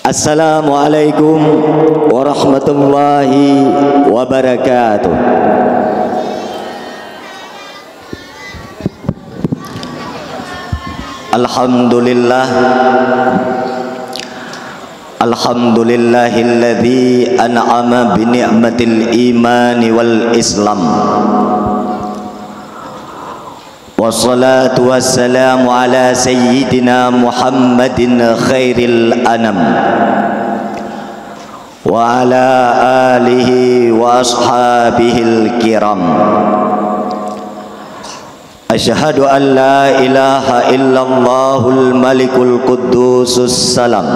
Assalamualaikum warahmatullahi wabarakatuh. Alhamdulillahilladzi an'ama bi ni'matil imani wal islam. Wassalatu wassalamu ala sayyidina Muhammadin khairil anam wa ala alihi wa ashabihil kiram. Asyhadu an la ilaha illallahul malikul quddusus salam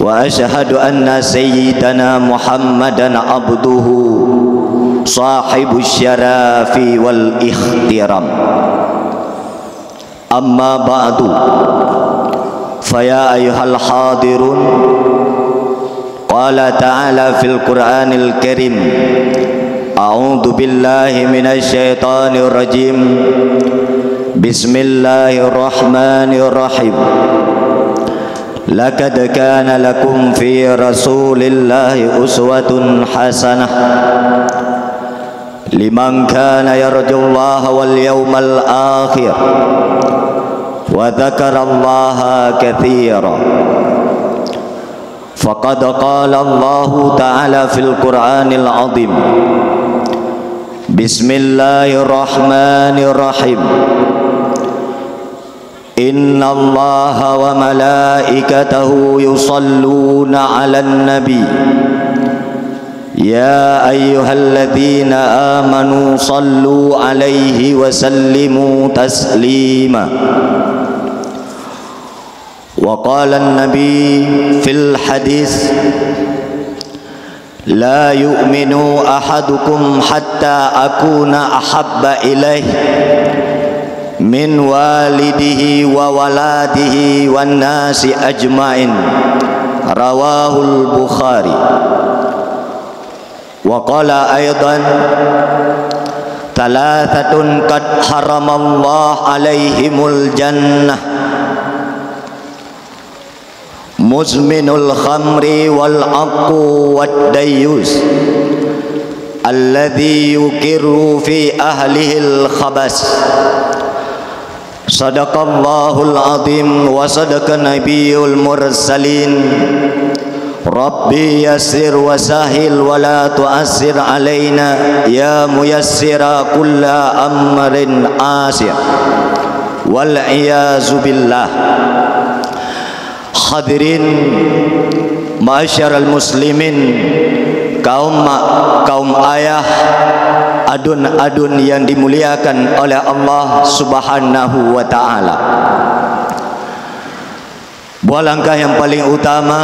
wa asyhadu anna sayyidana Muhammadan abduhu sahibus syarafi wal ikhtiram. Amma ba'du, faya ayyuhal hadirun, qala ta'ala fil Qur'anil Karim, a'udzu billahi minasy syaithanir rajim, bismillahirrahmanirrahim. Laqad kana lakum fi rasulillahi uswatun hasanah liman kana yarjullaha wal yawmal akhir wa dzakarallaha katsira. Faqad qala Allahu ta'ala fil Qur'anil 'azim, bismillahirrahmanirrahim. Inna Allaha wa malaikatahu yusalluna 'alan nabi ya ayyuhalladzina amanu sallu 'alaihi wa sallimu taslima. Wa qala an-nabi fil hadis, la yu'minu ahadukum hatta akuna ahabba ilaihi min walidihi wa waladihi wan nasi ajmain. Rawahul Bukhari. Wa qala aidan, thalathatun qad haramallahu alaihimul jannah, muzminul khamri wal aqu wad dayyus alladhi yuqirru fi ahlihil khabas. Sadaqallahul azim wa sadaqa nabiyul mursalin. Rabbi yassir wa sahil wa la tu'assir alaina ya muyassira kulla amrin asir wal iyazu billah. Hadirin ma'asyiral muslimin, kaum ayah, adun-adun yang dimuliakan oleh Allah Subhanahu wa ta'ala. Buah langkah yang paling utama,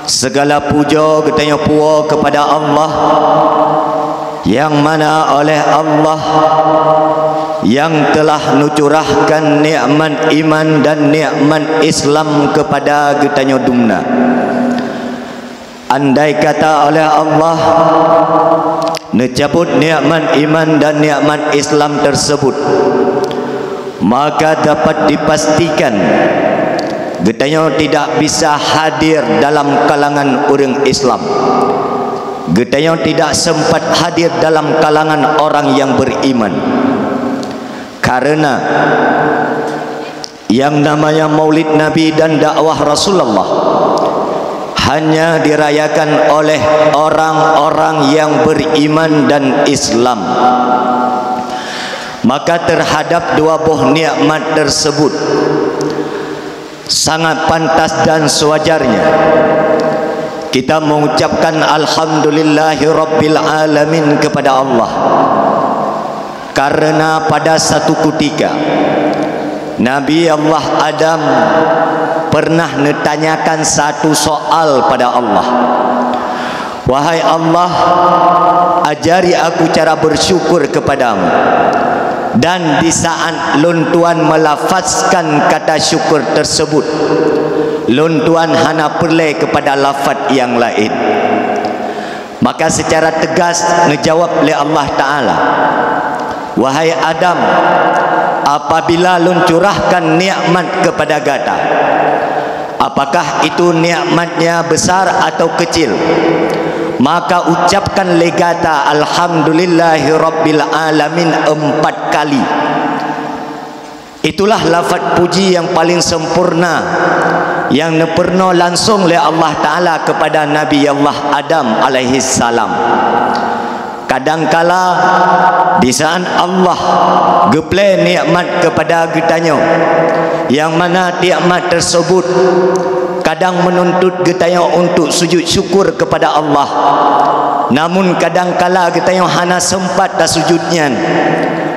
segala puja katanya puas kepada Allah, yang mana oleh Allah yang telah nucurahkan nikmat iman dan nikmat Islam kepada katanya dumna. Andai kata oleh Allah mencabut nikmat iman dan nikmat Islam tersebut, maka dapat dipastikan getanya tidak bisa hadir dalam kalangan orang Islam. Getanya tidak sempat hadir dalam kalangan orang yang beriman. Karena yang namanya maulid Nabi dan dakwah Rasulullah hanya dirayakan oleh orang-orang yang beriman dan Islam. Maka terhadap dua buah nikmat tersebut sangat pantas dan sewajarnya kita mengucapkan alhamdulillahi rabbil alamin kepada Allah. Karena pada satu ketika Nabi Allah Adam pernah menanyakan satu soal pada Allah. Wahai Allah, ajari aku cara bersyukur kepadamu. Dan di saat luntuan melafazkan kata syukur tersebut, luntuan hana perle kepada lafaz yang lain. Maka secara tegas menjawab oleh Allah Ta'ala, wahai Adam, apabila lun curahkan nikmat kepada gata, apakah itu nikmatnya besar atau kecil, maka ucapkan legata alhamdulillahi rabbil alamin 4 kali. Itulah lafaz puji yang paling sempurna yang pernah langsung oleh Allah Ta'ala kepada Nabi Allah Adam alaihi salam. Kadangkala di saat Allah geplay nikmat kepada getanya, yang mana nikmat tersebut kadang menuntut getanya untuk sujud syukur kepada Allah, namun kadangkala getanya hana sempat dah sujudnya,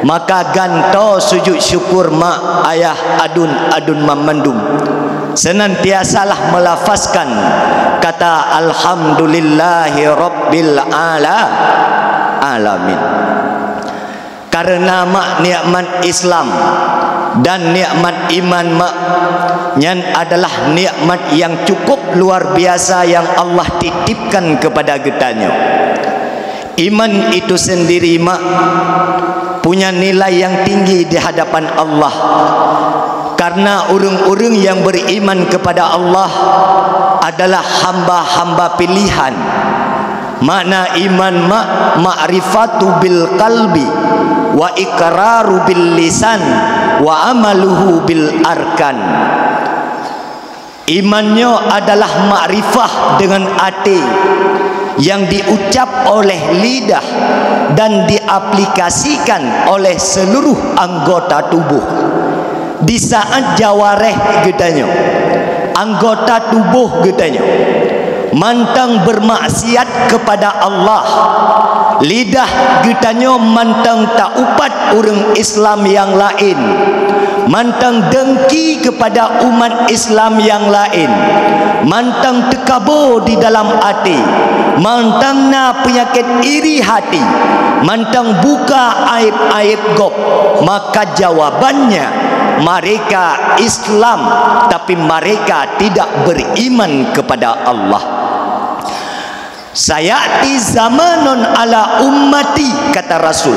maka ganto sujud syukur mak ayah adun memandum, senantiasalah melafazkan kata alhamdulillahi rabbil alamin. Karena mak nikmat Islam dan nikmat iman mak nyan adalah nikmat yang cukup luar biasa yang Allah titipkan kepada getanya. Iman itu sendiri mak punya nilai yang tinggi di hadapan Allah, karena orang-orang yang beriman kepada Allah adalah hamba-hamba pilihan. Makna iman ma'rifatu bil qalbi wa iqraru bil lisan wa amaluhu bil arkan. Imannya adalah makrifah dengan hati yang diucap oleh lidah dan diaplikasikan oleh seluruh anggota tubuh. Di saat jawareh getanya, anggota tubuh getanya mantang bermaksiat kepada Allah, lidah getanya mantang tak upat orang Islam yang lain, mantang dengki kepada umat Islam yang lain, mantang tekabur di dalam hati, mantang na penyakit iri hati, mantang buka aib-aib gob, maka jawabannya mereka Islam tapi mereka tidak beriman kepada Allah. Sayati zamanun ala ummati, kata Rasul,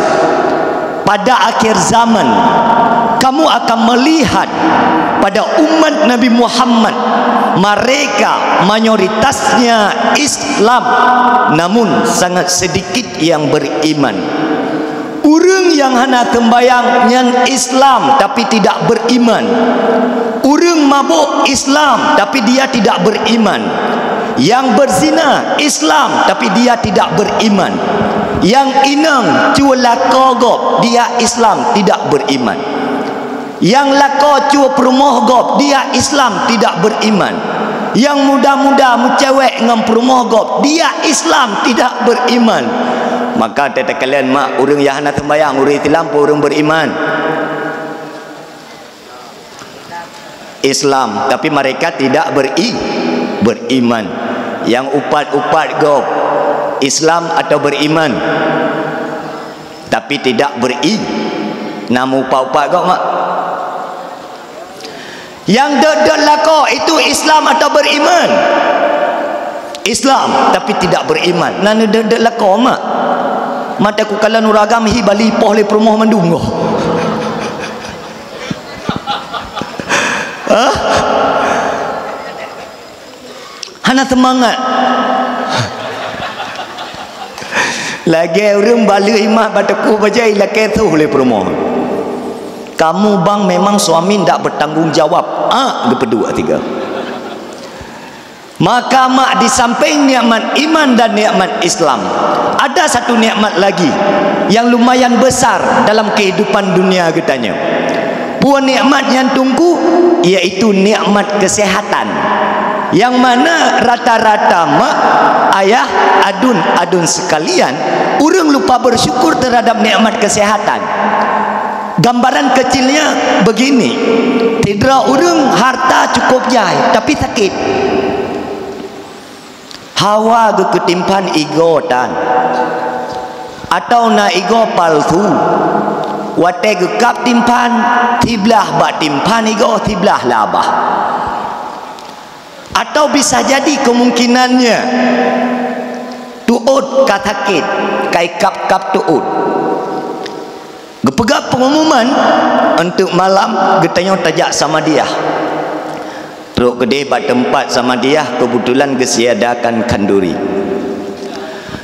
pada akhir zaman kamu akan melihat pada umat Nabi Muhammad mereka mayoritasnya Islam, namun sangat sedikit yang beriman. Orang yang hana tembayang nyan Islam tapi tidak beriman. Orang mabuk Islam tapi dia tidak beriman. Yang berzina Islam tapi dia tidak beriman. Yang inang cua lako gop, dia Islam tidak beriman. Yang lako cua perumoh gop, dia Islam tidak beriman. Yang muda-muda mencewek dengan perumoh gop, dia Islam tidak beriman. Maka tete kalian mak orang yang hana tembayang, orang Islam pun orang beriman. Islam tapi mereka tidak beriman. Yang upat-upat gop Islam atau beriman tapi tidak namun upat-upat gop mak. Yang dek-dek lako itu Islam atau beriman? Islam tapi tidak beriman. Nana dek-dek lako mak. Mata ku kala nuragam hi bali poh le promoh mandungo. Hana semangat. Lagi orang balik imah bataku baca ilake tu le promoh. Kamu bang memang suami tidak bertanggung jawab. Kedua tiga. Maka mak di samping nikmat iman dan nikmat Islam, ada satu nikmat lagi yang lumayan besar dalam kehidupan dunia katanya. Puan nikmat yang tunggu iaitu nikmat kesehatan, yang mana rata-rata mak ayah adun sekalian orang lupa bersyukur terhadap nikmat kesehatan. Gambaran kecilnya begini, tidak orang harta cukup jai tapi sakit. Hawa ketimpan ego tan atau na ego palsu wate gekap timpan tiblah bak timpan ego tiblah labah. Atau bisa jadi kemungkinannya tuut katakit kai kap tuut. Gepegap pengumuman untuk malam getanya tajak sama dia. Teruk gede bat tempat sama dia, kebetulan gesiadakan kanduri.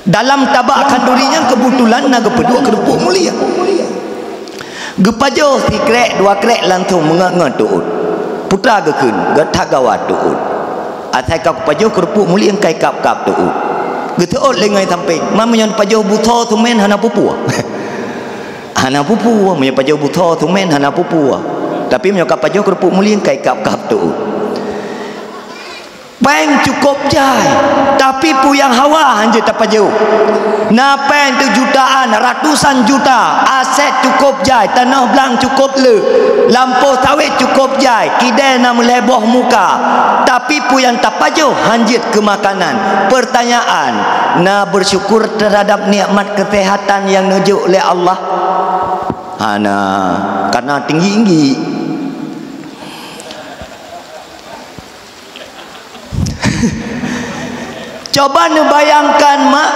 Dalam tabak kandurinya kebetulan naga pedua kerupuk mulia. Gepajo si krek dua krek lantung mengat tuut. Putra gekun getagawat tuut. Atai kap pajo kerupuk mulia kai kap tuut. Geteot lengai samping. Mamanya pajo buto tu men hana pupu. Hana pupu, punya pajo buto tu men hana pupu. Tapi punya kap pajo kerupuk mulia kai kap tuut. Peng cukup jai, tapi puyang hawa hanya tak jauh. Na peng tu jutaan, ratusan juta, aset cukup jai, tanah belang cukup le, lampu sawit cukup jai, kidai nak meleboh muka, tapi puyang tak jauh hanjit ke makanan. Pertanyaan, na bersyukur terhadap nikmat kesehatan yang nujuk oleh Allah? Hana, karena tinggi-tinggi. Coba nu bayangkan mak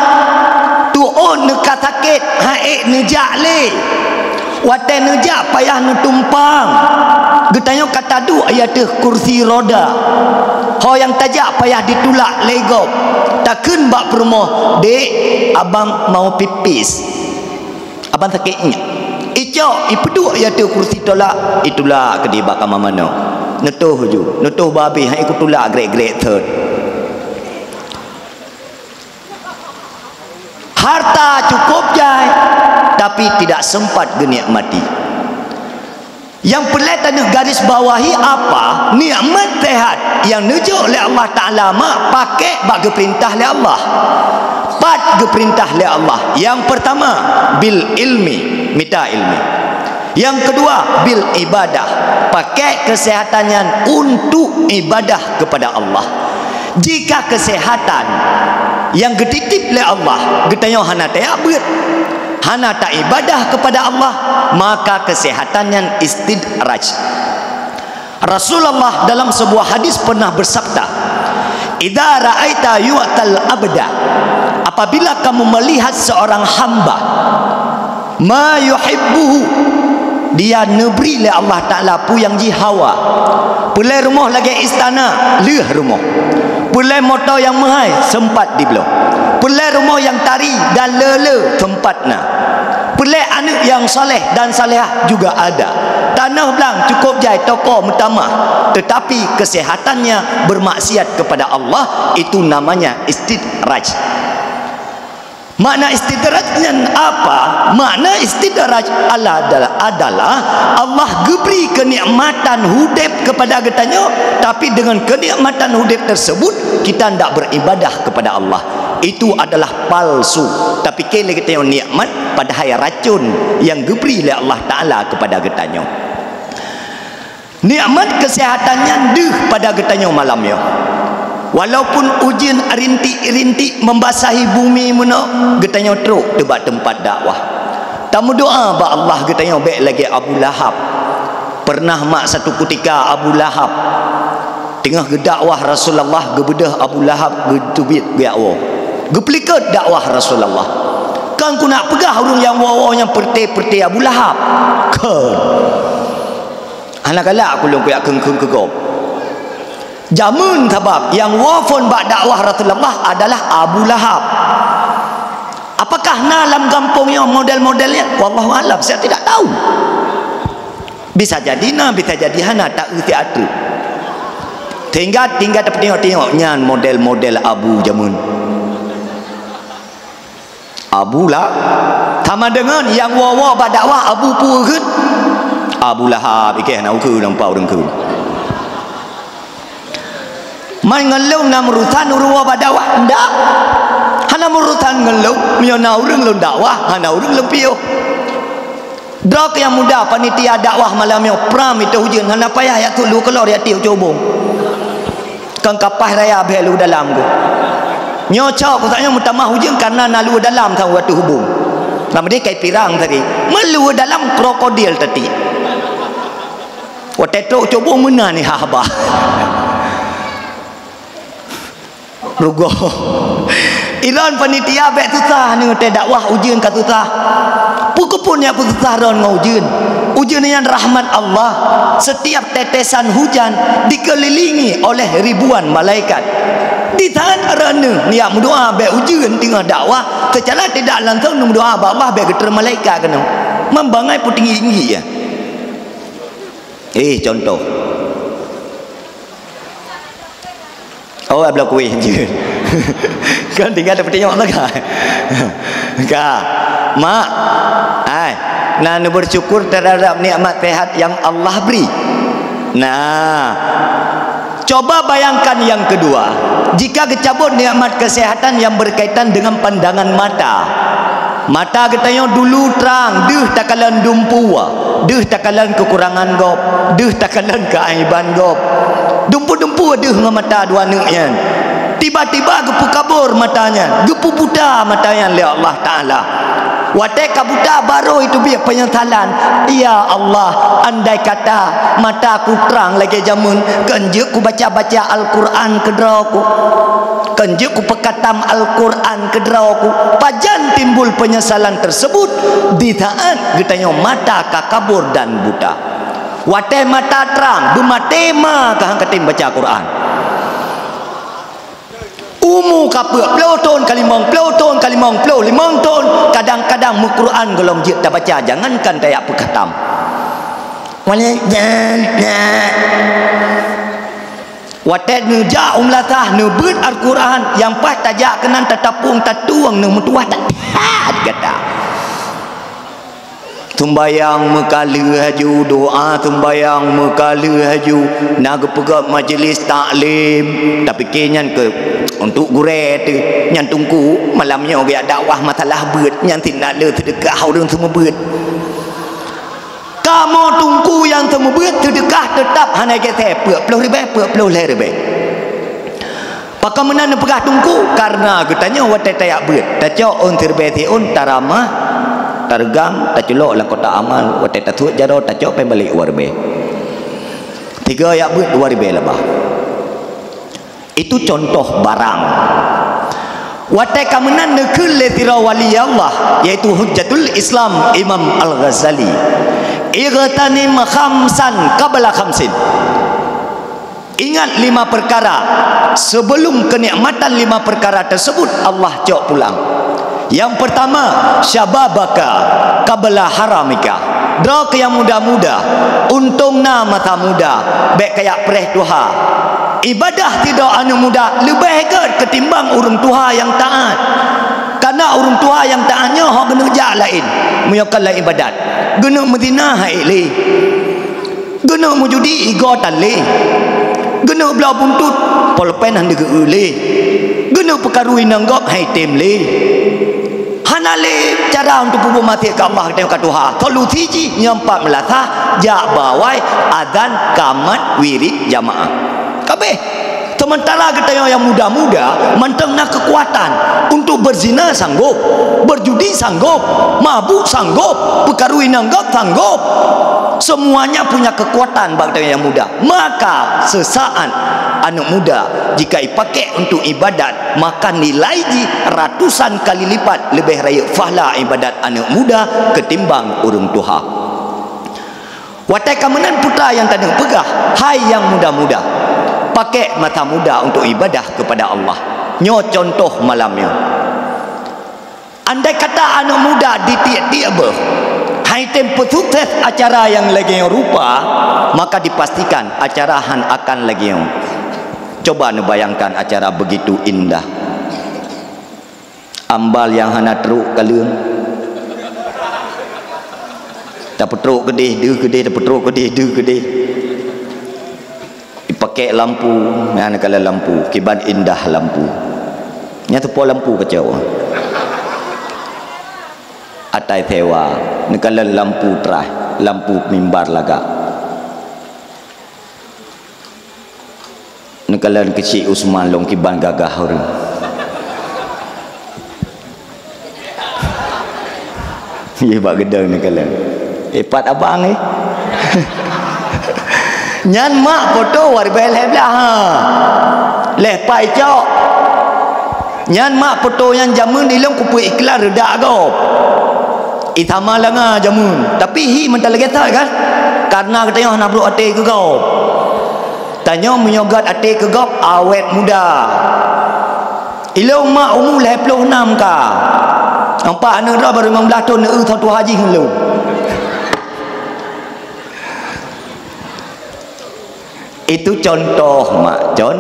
tuon nu sakit haik nu jakle wate nu jak payah nu tumpang getanyo kata du aya teh kursi roda ho yang tajak payah ditulak legop takun bak perumoh dek abang mau pipis abang sakitnya ijo ipedu aya teh kursi tolak itulah kedibak ka mamano netuh ju netuh babi hak ikut tulak grek-grek third. Harta cukup jai, tapi tidak sempat genikmati. Yang pelik tanah garis bawahi apa? Nikmat sehat yang nujuk oleh Allah Ta'ala mak pakai bagi perintah oleh Allah. Pat perintah oleh Allah. Yang pertama bil ilmi, minta ilmi. Yang kedua bil ibadah, pakai kesehatannya untuk ibadah kepada Allah. Jika kesehatan yang dititip oleh Allah getanya hana tak ber hana tak ibadah kepada Allah, maka kesehatannya istidraj. Rasulullah dalam sebuah hadis pernah bersabda, idza ra'aita yu'tal abda, apabila kamu melihat seorang hamba ma yuhibbuhu, dia nebri oleh Allah Ta'ala pu yang jihawa, pulai rumah lagi istana leh rumah, pulai motor yang mahal sempat dibelok, pulai rumah yang tari dan lele tempatnya, pulai anak yang saleh dan salehah juga ada, tanah belang cukup jai toko mutamah, tetapi kesehatannya bermaksiat kepada Allah, itu namanya istidraj. Makna istidrajnya apa? Makna istidraj adalah Allah beri kenikmatan hidup kepada kita, tapi dengan kenikmatan hidup tersebut kita tidak beribadah kepada Allah. Itu adalah palsu. Tapi kalau kita yang nikmat padahal racun yang diberi oleh Allah Ta'ala kepada kita. Nikmat kesehatannya deh pada kita malamnya. Walaupun ujian rintik-rintik membasahi bumi mana, getanya teruk debat tempat dakwah. Tamu doa ba Allah getanya baik lagi Abu Lahab. Pernah mak satu ketika Abu Lahab tengah gedakwah Rasulullah gebedah Abu Lahab getubit gawa. Geplikat dakwah Rasulullah. Kan ku nak pegah urang yang wawanya perti-perti Abu Lahab. Kan. Anak-anak aku long kuyak kengkeng kegop. Jamun sabab yang wafon bak dakwah Rasulullah adalah Abu Lahab. Apakah dalam kampungnya model-modelnya? Wallahu alam, saya tidak tahu. Bisa jadi na, bisa jadi hana, tak erti atu. Tinggal dapat tengok-tengok nyan model-model Abu jamun. Abu lah sama dengan yang wawa bak dakwah Abu purun. Abu Lahab ikeh nak ukur nampak orang ku. Main ngelau nak merutan urua badawah ndak. Hana merutan ngelau mio na urang lu dakwah, hana urang lempio. Dok yang muda panitia dakwah malam yang pram itu hujan hana payah ya tu lu keluar ya tiu cobong. Kang kapah raya belu dalam tu. Nyocok katanya mutamah hujan karena nalu dalam tahu waktu hubung. Nama dia kai pirang tadi. Melu dalam krokodil tadi. Watetok cobong mana ni haba. Rugo Iran panitia baik susah ni ngete dakwah ujian kat susah Pukupun yang pututaron ngujun. Ujun yang rahmat Allah. Setiap tetesan hujan dikelilingi oleh ribuan malaikat. Di tangan arana niat berdoa be ujun tengah dakwah, secara tidak langsung berdoa Allah be geter malaikat kena. Membangai pun tinggi-tinggi ya. Contoh. Oh, belah kuih je. Kan tinggal dapat tengok tak kan? Kak, mak, nah bersyukur terhadap nikmat sehat yang Allah beri. Nah, coba bayangkan yang kedua. Jika kecabut nikmat kesehatan yang berkaitan dengan pandangan mata. Mata katanya dulu terang, deh takalan dumpu, deh takalan kekurangan gop, deh takalan keaiban gop. Dumpu-dumpu deh dengan mata dua neknya. Tiba-tiba gepu kabur matanya, gepu buta matanya oleh Allah Ta'ala. Watai kabuta baru itu biar penyesalan. Ya Allah, andai kata mata aku terang lagi jamun, kenje ku baca-baca Al-Quran ke deraku, kenje ku pekatam Al-Quran ke deraku, pajan timbul penyesalan tersebut di saat getanya mata kabur dan buta. Watai mata terang bermatema kahang ketim baca Quran. Umu kapuk pelotong kalimong pelotong kalimong pelotong limong ton kadang-kadang Al-Quran golong jit tak baca, jangankan kayak pekatam. Watet nuja umlatah nubut Al-Quran yang pas tajak kenan tatapung tatuang nu mutuah tak kata. Tumbayang mekalu haju, doa tumbayang mekalu haju, nak pegang majlis taklim, tapi kenyan ke untuk gure tu nyan tungku malamnya dia dakwah masalah beut nyan tindak le sedekah orang semua beut. Kamu tungku yang semua beut sedekah tetap hanai ke sepek 10,000 Pakam menan pegah tungku karena getanya watai tayak beut. Tacok on terbeti on taramah targam taculok lang kota aman watai tatut jaro tacok pen balik warbe. 3 ayat beut 2,000 lebah. Itu contoh barang. Watai kamenan nekul letira wali Allah, yaitu Hujjatul Islam Imam Al-Ghazali. Igtanim khamsan qabla khamsin. Ingat 5 perkara sebelum kenikmatan 5 perkara tersebut Allah cok pulang. Yang pertama, syababaka qabla haramika. Drak yang muda-muda, untungna mata muda, baik kayak pereh tuha. Ibadah tidak anu mudah, lebih hebat ketimbang urung tuha yang taat. Karena urung tuha yang taatnya hak guna jak lain, muyakala ibadat. Guna medina haili. Guna mujudi igotan le. Guna belah buntut polpen hang dege le. Guna perkarui nanggap hai tem le. Hanale cara untuk pubu mati ke Allah dengan Tuhan. Solusi nyampak melatah jak bawai adzan kamat wirid jamaah. Kabeh. Sementara kita yang muda-muda mentang nak kekuatan untuk berzina sanggup, berjudi sanggup, mabuk sanggup, perkarui nanggap sanggup. Semuanya punya kekuatan bagi yang muda. Maka sesaat anak muda jika dipakai untuk ibadat, maka nilai ratusan kali lipat lebih raya fahla ibadat anak muda ketimbang urung tuha. Watai kamenan putra yang tak ada pegah, hai yang muda-muda, pakai mata muda untuk ibadah kepada Allah. Nyo contoh malamnya. Andai kata anak muda ditiap-tiap hai tempo sukses acara yang lagi rupa, maka dipastikan acara han akan lagi. Coba bayangkan acara begitu indah. Ambal yang hana teruk kalung. Tak petruk gedih, dia gedih, tak petruk gedih, dia gedih. Dipakai lampu, mana kala lampu, kiban indah lampu. Nyata po lampu kacau. Atai tewa, nekala lampu terah, lampu mimbar laga. Nekala kecil Usman long kiban gagah orang. Ye bak gedang nekala. Pat abang ni. Nyan mak foto war bel heblah ha. Leh pai cok. Nyan mak foto yang jamun ilong kupu iklan redak go. Itama langa jamun. Tapi hi mentah lagi tak kan? Karena katanya nak peluk hati ke kau. Tanya menyogat hati ke kau awet muda. Ilau mak umur 26 ka. Nampak anak dah baru 15 tahun nak tu haji helu. Itu contoh mak John.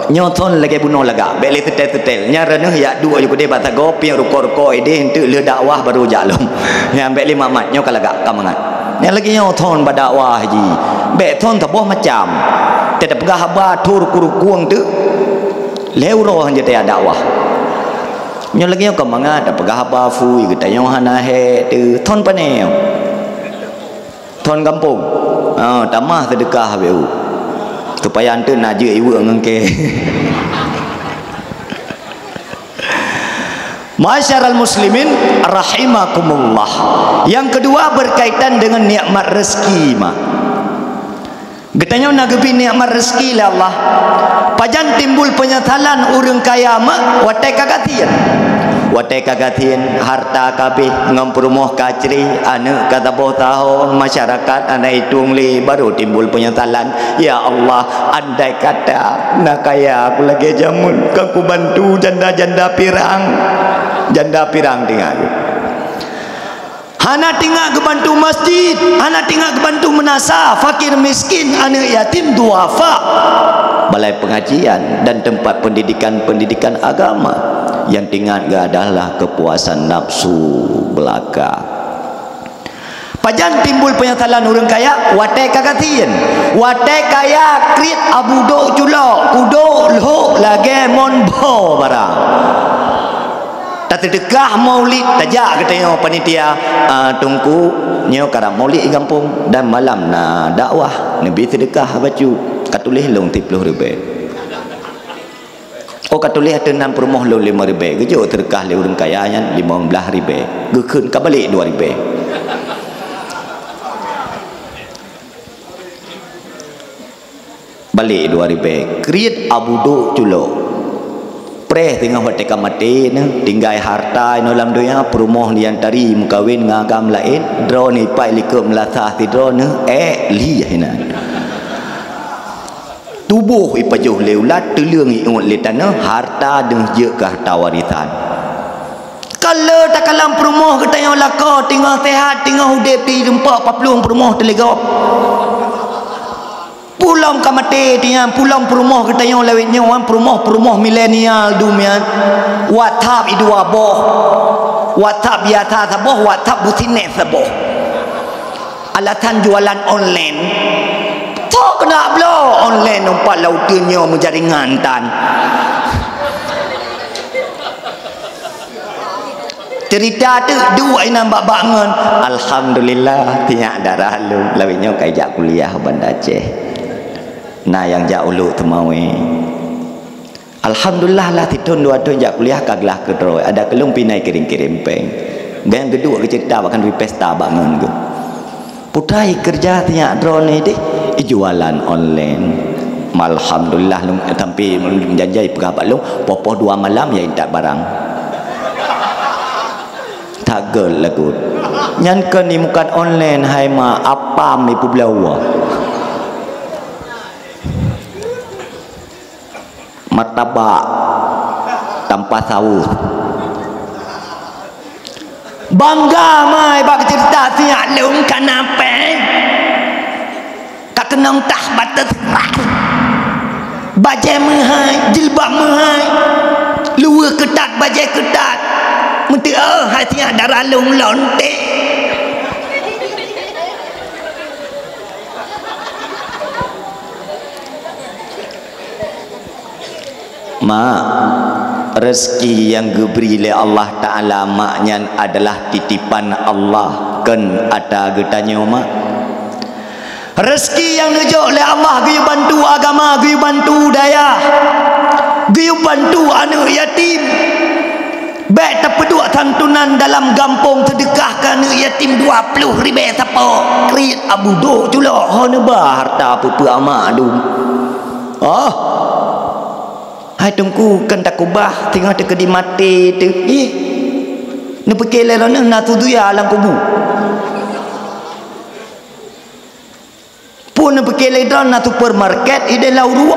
Nyoton lagi bunuh laga beli tetel-tetel nyara noh ya dua je kode bata gopi ruko-ruko ide hentu le dakwah baru jalum yang beli mamat nyo kalaga kamangat yang lagi nyoton badakwah haji be ton taboh macam tidak pegah haba tur kurukuang tu leuro hanje te dakwah nyo lagi nyo kamangat tak pegah haba fui kita nyo hana he tu ton paneo ton kampung tamah sedekah beu supaya ante naje ibu ngengke. Masyarul muslimin rahimakumullah. Yang kedua berkaitan dengan nikmat rezeki mak. Getanya nagebi nikmat rezeki lah Allah. Pajan timbul penyesalan urang kaya mak watai kagatian. Watai kagatian harta kabeh ngam perumah kacri anak kata boh tahu masyarakat anak hitung li baru timbul penyesalan. Ya Allah, andai kata nak kaya aku lagi jamun aku bantu janda-janda pirang. Janda pirang tinggal. Hana tinggal ke bantu masjid, hana tinggal ke bantu menasa fakir miskin, anak yatim duafa. Balai pengajian dan tempat pendidikan agama. Yang tinggal adalah kepuasan nafsu belaka. Pajan timbul penyesalan orang kaya watai kagatian. Watai kaya krit abudo culo kudo lho lagi monbo barang. Tak terdekat maulid tajak katanya panitia tunggu nyo karam maulid di kampung dan malam na dakwah nabi sedekah baju katulis long 30 ribu. Oh katulis ada 6 rumah long 5 ribu. Gejo sedekah le urang kaya nya 15 ribu. Gekeun ka balik 2 ribu. Balik 2 ribu. Kriat abudo culo. Preh tengah hotel kamati tinggal harta dalam dunia perumah lian tari mukawin ngagam lain drone ni pai likum melasah ti drone li hinan tubuh ipajuh leulat telung iut letana harta deng je ke harta warisan kalau tak kalam perumah ketanya laka tinggal sehat tinggal hudip di rempak papluang perumah telegap pulang kamate tiang pulang perumah ketanya lewetnya wan perumah milenial dumian WhatsApp itu aboh WhatsApp biasa saboh WhatsApp butinet saboh alatan jualan online tak kena blo online nampak lautannya menjaringan tan cerita tu dua ina bangun alhamdulillah tiak darah lu lewetnya kaijak kuliah Banda Aceh. Nah yang jauh lu temawi. Alhamdulillah lah titun dua tu jak kuliah kaglah kedro. Ada kelung pinai kirim-kirim peng. Gang kedua ke cerita bahkan di pesta bangun tu. Putai kerja tiak drone deh. Jualan online. Alhamdulillah lu tapi menjanjai pegabat lu popoh 2 malam ya tak barang. Tak gel lagu. Nyan ke ni mukat online hai ma apa mi publawa. Martabak tanpa saus bangga mai bak cerita siak leung kanape tak kenang tah batas bajai mahai jilbab mahai luar ketat bajai ketat mesti hati darah leung lontek mak rezeki yang diberi oleh Allah Ta'ala maknya adalah titipan Allah kan ada getanya mak rezeki yang nujuk oleh Allah gaya bantu agama gaya bantu daya gaya bantu anak yatim baik terpeduk santunan dalam gampung sedekahkan anak yatim 20 ribu siapa kriat abu do julak hana bah harta apa-apa amak adum hai tunggu kan tak kubah tengah terkedi mati tu Ni pergi lerana na tu ya alam kubu. Pun ni pergi lerana na tu supermarket ide lauru.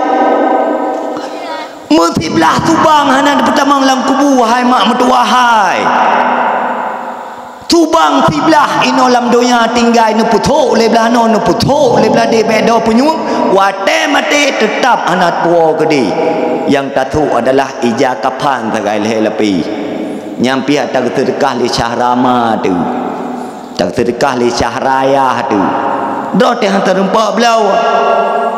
Mesti belah tu bang hana pertama alam kubu hai mak mertua hai. Tu bang ti belah ino lam donya tinggal ni putuk le belah no ni putuk le belah de bedo penyung wate mati tetap anak tua gede. Yang tatu adalah ijakapan tagai lepi. Nyampi tak sedekah li syahrama tu. Tak sedekah li syahraya tu. Dah teh hantar rempak belau.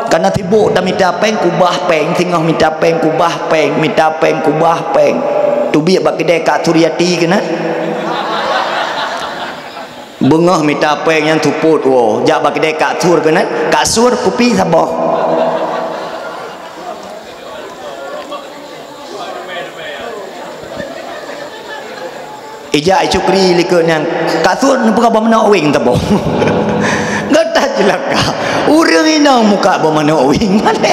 Karena tibuk dah minta peng kubah peng, tengah minta peng kubah peng, minta peng kubah peng. Tu biar bak kedai Kak Suryati kena. Bengah minta peng yang tuput wo. Jak bak kedai Kak Sur kena. Kak Sur kopi sabah. Ijak cukri likut yang kasut ni bukan bermana wing tabo. Gata celaka. Urang inang muka bermana wing. Mana?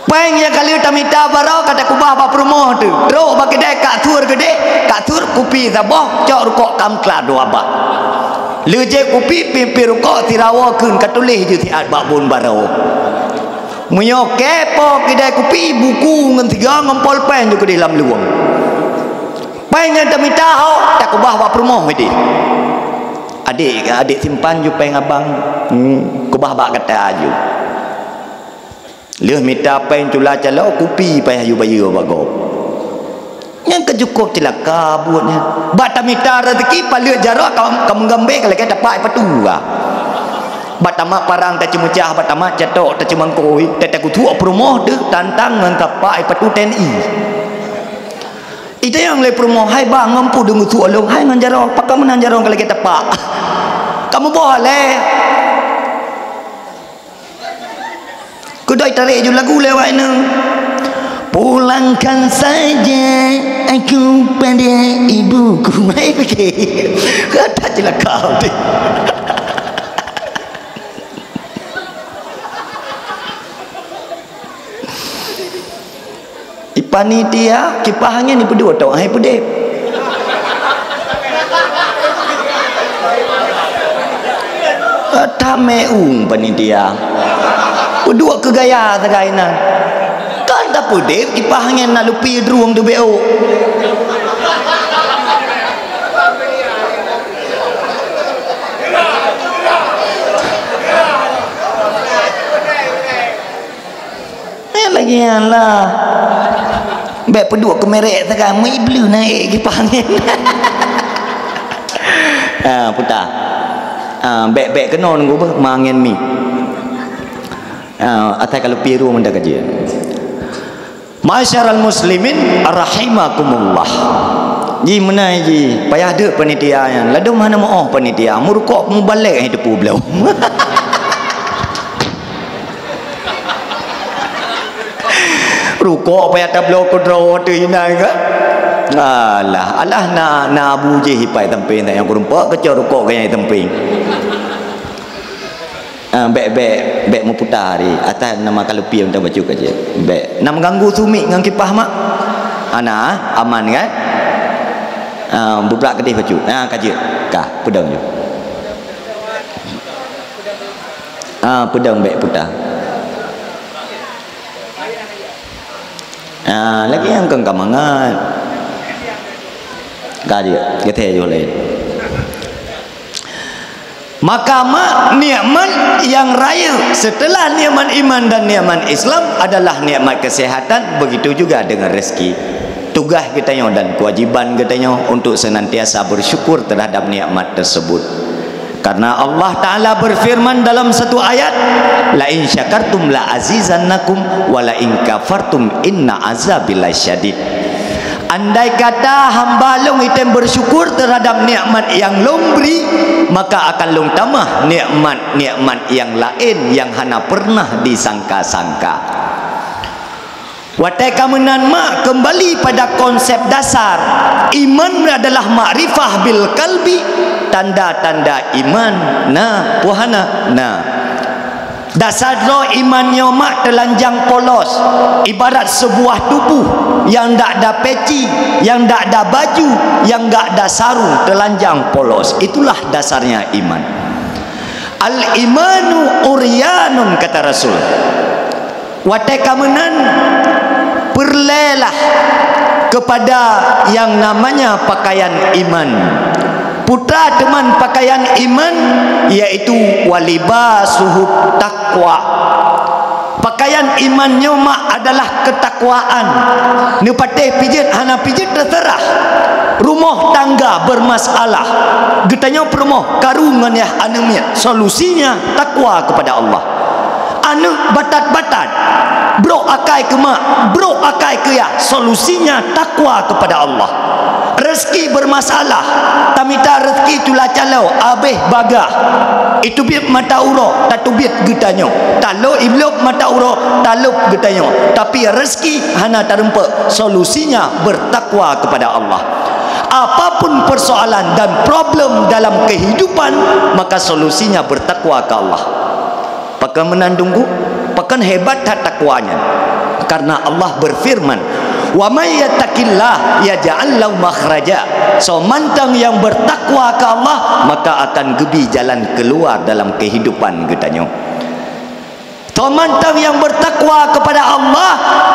Peng yang kali utamita barau kata kubah apa promo tu. Teruk bagi dia kasur gede, kasur kopi tabo, cok rukok kamkla dua bak. Leje kopi pimpin rukok tirawa kun katulih je tiat bak bun barau. Munyo kepo kedai kopi buku ngan tiga ngempol pen juga di dalam luang. Pen yang tak minta ho tak kubah wa promo wedi. Adik simpan ju pen abang. Kubah bak kata aju. Leh minta pen tula calo kopi pen ayu bayu bago. Yang kecukup celaka buatnya. Bata minta rezeki paling jarak kamu gambe kalau kita dapat petua. Batama parang tak cemecah, batama cetok tak cemangkoi, tak kutu promo tu tantang dengan kapai patu TNI. Itu yang le promo hai bang ngampu dengan tu alung hai nganjaro, pakam menanjaro kalau kita pak. Kamu boleh. Kudai tarik je lagu lewat ni. Pulangkan saja aku pada ibuku. Hai fikir. Kata celaka dia. Panitia kipahnya ni berdua tau hai pedep. Tameung panitia. Berdua ke gaya tagainan. Kan tak pedep kipahnya nak lupi druang tu BO. Lagian lah. Baik peduk ke merek sekarang mai blue naik kipangin. Putar. Baik kena nunggu apa mangin mi. Atai kalau piru mendak aja. Masyarul muslimin rahimakumullah. Ji mana ji payah ada panitia yang. Ladu mana mau panitia murukok mu balik hidup belau. Rukuk payah tablo kodro tu ina ke? Alah na Abu je hipai temping yang kurumpak kecor rukuk gaya temping. Bek mu putar hari atas nama kalupi untuk baca kaje. Bek nak mengganggu sumi dengan kipah mak. Ana aman kan? Beberapa kedih baca. Kaje. Kah pedang je. Pedang bek putar. Lagi yang keng kamangan kadia kita jo lain. Maka nikmat yang raya setelah nikmat iman dan nikmat Islam adalah nikmat kesehatan. Begitu juga dengan rezeki. Tugas kita dan kewajiban kita untuk senantiasa bersyukur terhadap nikmat tersebut. Karena Allah Ta'ala berfirman dalam satu ayat, la in syakartum la azizannakum wa la in kafartum inna azabil lasyadid. Andai kata hamba long itu bersyukur terhadap nikmat yang long beri, maka akan long tambah nikmat-nikmat yang lain yang hana pernah disangka-sangka. Watai kamenan mak kembali pada konsep dasar iman adalah makrifah bil kalbi, tanda-tanda iman puhana Dasar imannya mak telanjang polos, ibarat sebuah tubuh yang tak ada peci, yang tak ada baju, yang tak ada sarung, telanjang polos. Itulah dasarnya iman. Al-imanu uryanun, kata Rasul. Watai kamenan perlelah kepada yang namanya pakaian iman. Putra teman pakaian iman, yaitu walibasuhu taqwa. Pakaian imannya mak adalah ketakwaan. Ni patih pijit, hana pijit terserah. Rumah tangga bermasalah, getanya perumah karungan ya anemiat. Solusinya takwa kepada Allah. Anu batat-batat, bro akai ke mak, bro akai ke ya. Solusinya takwa kepada Allah. Rezeki bermasalah, tamita rezeki tulah calau abeh bagah. Itu biar mata uro, tatu biar getanyo. Talo iblok mata uro, talup getanyo. Tapi rezeki hana terempak. Solusinya bertakwa kepada Allah. Apapun persoalan dan problem dalam kehidupan, maka solusinya bertakwa ke Allah. Pakai menandungku, pakai hebat takwanya. Karena Allah berfirman, wa may yattaqillah yaj'al lahu makhraja. So mantang yang bertakwa ke Allah, maka akan gebi jalan keluar dalam kehidupan getanyo. So mantang yang bertakwa kepada Allah,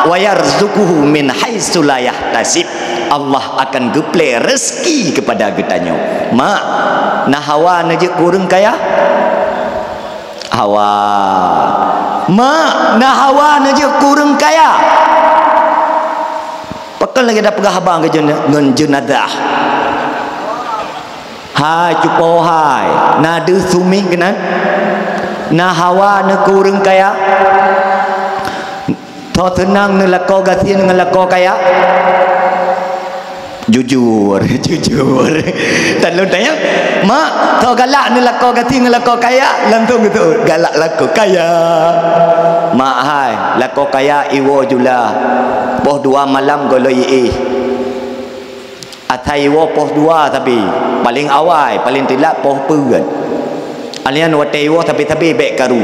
wa yarzuquhu min haitsu la yahtasib. Allah akan geple rezeki kepada getanyo. Mak, nah hawa naje kurang kaya? Hawa. Mak, nah hawa naje kurang kaya? Pakai lagi dah pegah abang ke jenadah. Hai cupo hai, nadu sumi kena. Nah hawa ne kurang kaya. Tho tenang ne lako gatin dengan lako kaya. Jujur, jujur. Tak lu tanya, mak, tho galak ne lako gatin dengan lako kaya, langsung gitu. Galak lako kaya. Mak hai, lako kaya iwo jula. Poh 2 malam goloi atai wo poh 2 tapi paling awal paling tidak poh peran alian watai wo tapi bek karu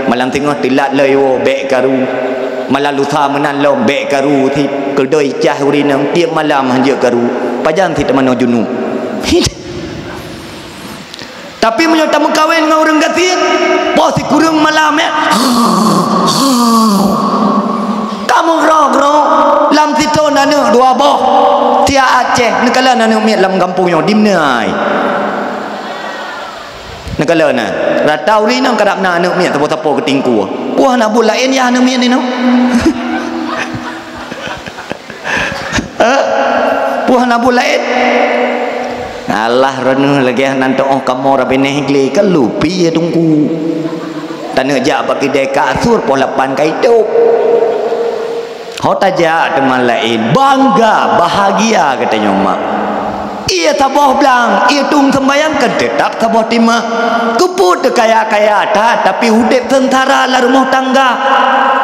malam tengah tilat le wo bek karu malam lusa menan lo bek karu thi kedoi cah urinang tiap malam hanja karu pajang thi teman junub. Tapi menyata mengkawin dengan orang gatin poh si kurang malam ya. Kamu grog lam tito nanu 2 boh tia Aceh nekala nanu miat lam kampungnya dimnai nekala na ratau ri nang kadap na anu miat tapo-tapo ketingku puah nak bulain ya anu miat ni no. Puah nak bulain Allah renu lagi nanti oh kamu rabine higli kelupi ya tunggu tanah jak bagi deka asur poh 8 kaidop. Hotaja teman lain bangga bahagia katanya mak. Ia taboh belang, ia tung sembayang kedetak taboh timah. Keput kaya-kaya ta tapi hudip tentara la rumah tangga.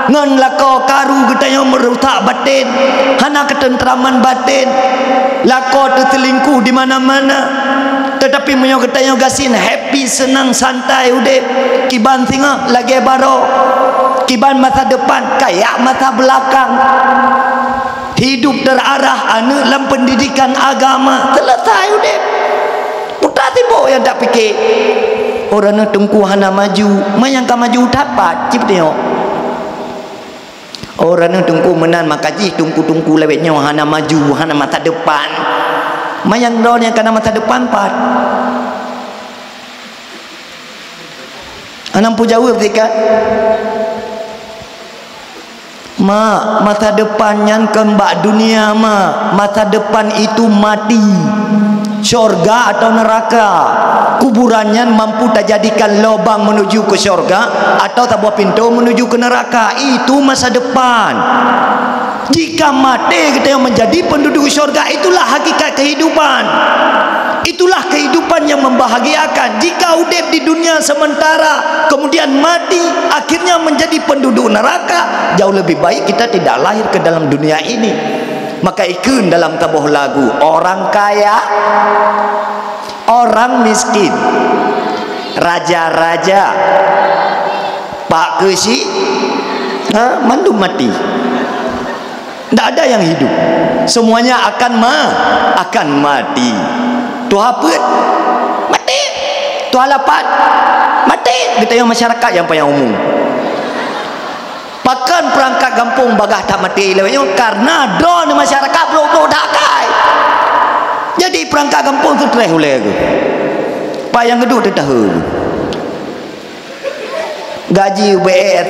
Ngan lako karu katanya merusak batin. Hana ketentraman batin. Lako terselingkuh di mana-mana. Tetapi menyo katanya gasin happy senang santai hudip. Kiban singa lagi baro. Kiban masa depan kayak masa belakang. Hidup terarah anu dalam pendidikan agama selesai udah. Putra tibo yang tak fikir orang nak tunggu hana maju mayangka maju dapat cip tengok orang nak tunggu menan makaji tunggu lewetnya hana maju hana masa depan mayang don yang kena masa depan pat anam pu jawab dekat mak masa depannya kembak dunia mak masa depan itu mati syurga atau neraka kuburannya mampu tak jadikan lubang menuju ke syurga atau tak buat pintu menuju ke neraka itu masa depan jika mati kita yang menjadi penduduk syurga itulah hakikat kehidupan itulah kehidupan yang membahagiakan jika hidup di dunia sementara kemudian mati akhirnya menjadi penduduk neraka jauh lebih baik kita tidak lahir ke dalam dunia ini maka ikun dalam tabuh lagu orang kaya orang miskin raja-raja pak kesi mandum mati. Tak ada yang hidup, semuanya akan mati. Tu apa? Mati. Tu halapat mati. Kita yang masyarakat yang payah umum. Pakan perangkat kampung bagah tak mati lewatnya karena drone masyarakat belum tak kai. Jadi perangkat kampung tu terus oleh aku. Pak yang kedua tu tahu. Gaji UBS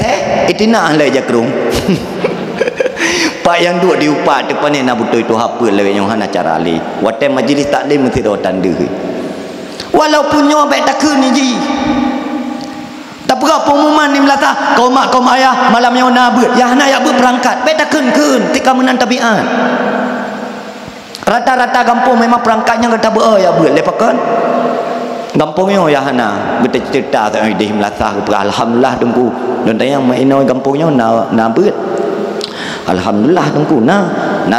itina lah jakrung. Pak yang duk diupat depan ni nak betul itu apa lewatnya hana cara ali. Watai majlis taklim mesti dah tanda. Walaupun nyo baik takun ni ji. Tak perlu pengumuman ni melata kau mak kau ayah malam yang nak ber ya nak ya berperangkat beda kun tika menan tabiat rata-rata kampung memang perangkatnya kata ber ya ber lepakan kampungnya ya hana kita cerita tak di melata alhamdulillah tunggu dan tayang mainoi kampungnya na ber alhamdulillah tunggu na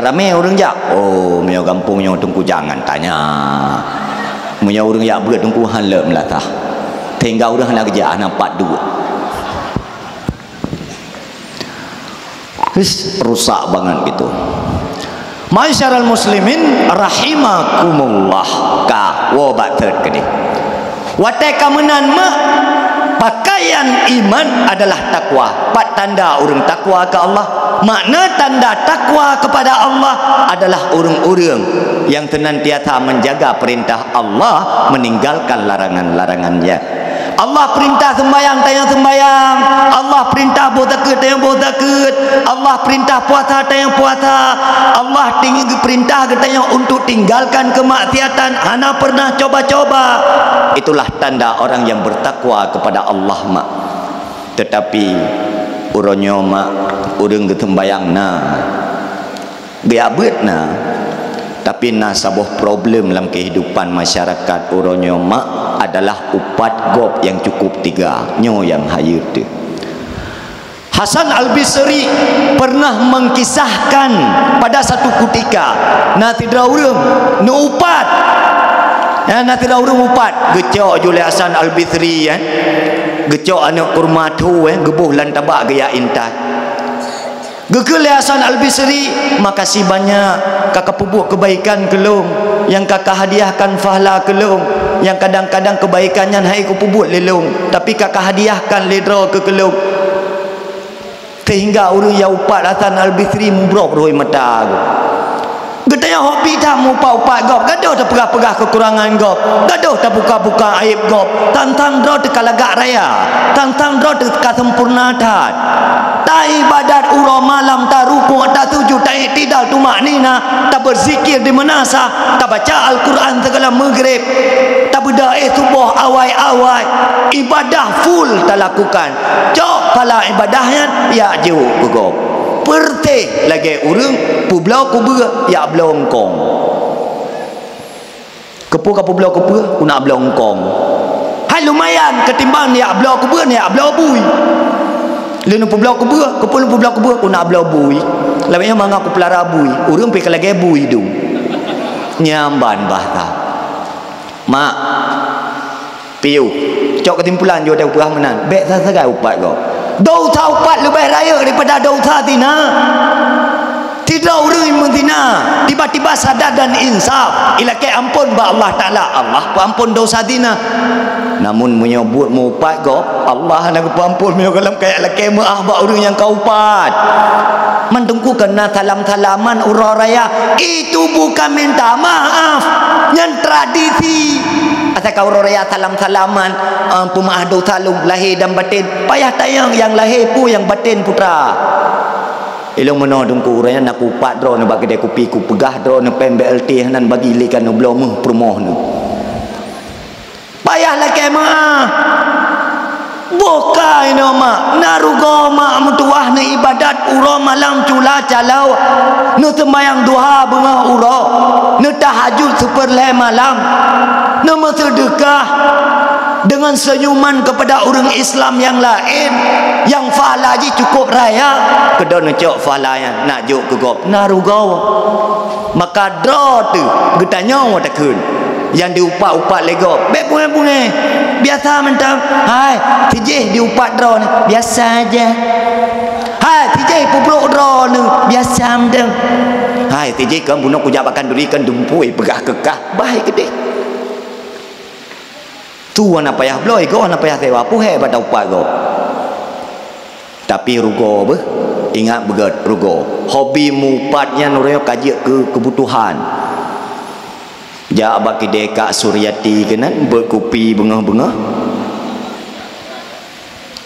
ramai orang jak oh meo kampungnya tunggu jangan tanya meo orang ya ber tunggu hala melata tinggal orang nak kerja nampak dua. Rusak banget gitu. Masyarul muslimin rahimakumullah ka wa batat kini. Watai kamenan mak pakaian iman adalah takwa. Pat tanda orang takwa ke Allah. Makna tanda takwa kepada Allah adalah orang-orang yang senantiasa menjaga perintah Allah, meninggalkan larangan-larangannya. Allah perintah sembahyang tayang sembahyang, Allah perintah buat takut tayang buat takut, Allah perintah puasa tayang puasa, Allah tinggi perintah tayang untuk tinggalkan kemaksiatan hana pernah coba-coba. Itulah tanda orang yang bertakwa kepada Allah mak. Tetapi uronyo mak urang sembahyang na biabet na tapi na sabuh problem dalam kehidupan masyarakat uronyo mak adalah upat gop yang cukup 3 nyo yang hayut. Hasan Al-Bisri pernah mengkisahkan pada satu ketika na tidra urang no upat na tidra urang upat gecok jule Hasan Al-Bisri gecok anak kurma tu gebuh lan tabak gaya intat gegel Hasan Al-Bisri makasih banyak kakak pupuk kebaikan kelong yang kakak hadiahkan fahla kelong yang kadang-kadang kebaikannya hai ku pupuk lelong tapi kakak hadiahkan ledro ke kelong sehingga orang yang upat Hasan Al-Bisri mubrok roi mata gedanya hobi tak upat gop gaduh tak pegah-pegah kekurangan gop gaduh tak buka-buka aib gop tantang dro te kalagak raya tantang dro te kasempurna tat tak ibadat uro malam tak rukuk tak sujud tak iktidal tu maknina tak berzikir di menasa tak baca Al-Quran segala maghrib tak berda'i subuh awai-awai ibadah full tak lakukan cok pala ibadahnya ya jauh gop perteh lagi urang publau kubur ya blongkong kepu ka publau kubur ku nak blongkong hai lumayan ketimbang ya blau kubur ya blau bui lenu publau kubur kepu publau kubur ku nak blau bui labanya mangga ku pelara bui urang pi lagi bui du nyamban bahta mak piu cok ketimpulan jo dah upah menan bek sasagai upat kau dosa upat lebih raya daripada dosa zina. Tidak orang mendzina tiba-tiba sadar dan insaf ilakai ampun ba Allah Taala Allah ampun dosa zina namun menyebut mu upat go Allah nak ampun mu kalam kayak lakai maah ba orang yang kau upat mendengku kena salam-salaman urang raya itu bukan minta maaf yang tradisi asal kau raya salam-salaman pemaah dosa lahir dan batin payah tayang yang lahir pun yang batin putra ilmu mana dengku urang nak upat dro nak bagi dia kopi ku pegah dro nak pen BLT hanan bagi likan no blom promoh nu payah lah kemah bukai no mak narugo mak mutuah na ibadat uro malam cula calau nu sembayang duha bunga uro nu tahajud seperleh malam nu sedekah dengan senyuman kepada orang Islam yang lain yang fahala ji cukup raya kedon cok fahala nak juk ke gop narugo maka dro tu getanya wa takun yang diupat-upat lego bek bunga-bunga biasa mentang hai tijih diupat draw ni biasa aja hai tijih pubruk draw ni biasa mentang hai tijih kan bunuh kujabakan duri kan dumpui pegah kekah baik gede tu anak payah bloy go anak payah sewa puhe pada upat go tapi rugo be ingat begat rugo hobi mupatnya nuryo kaji ke kebutuhan ja bagi deka Suryati kenan berkopi bengah-bengah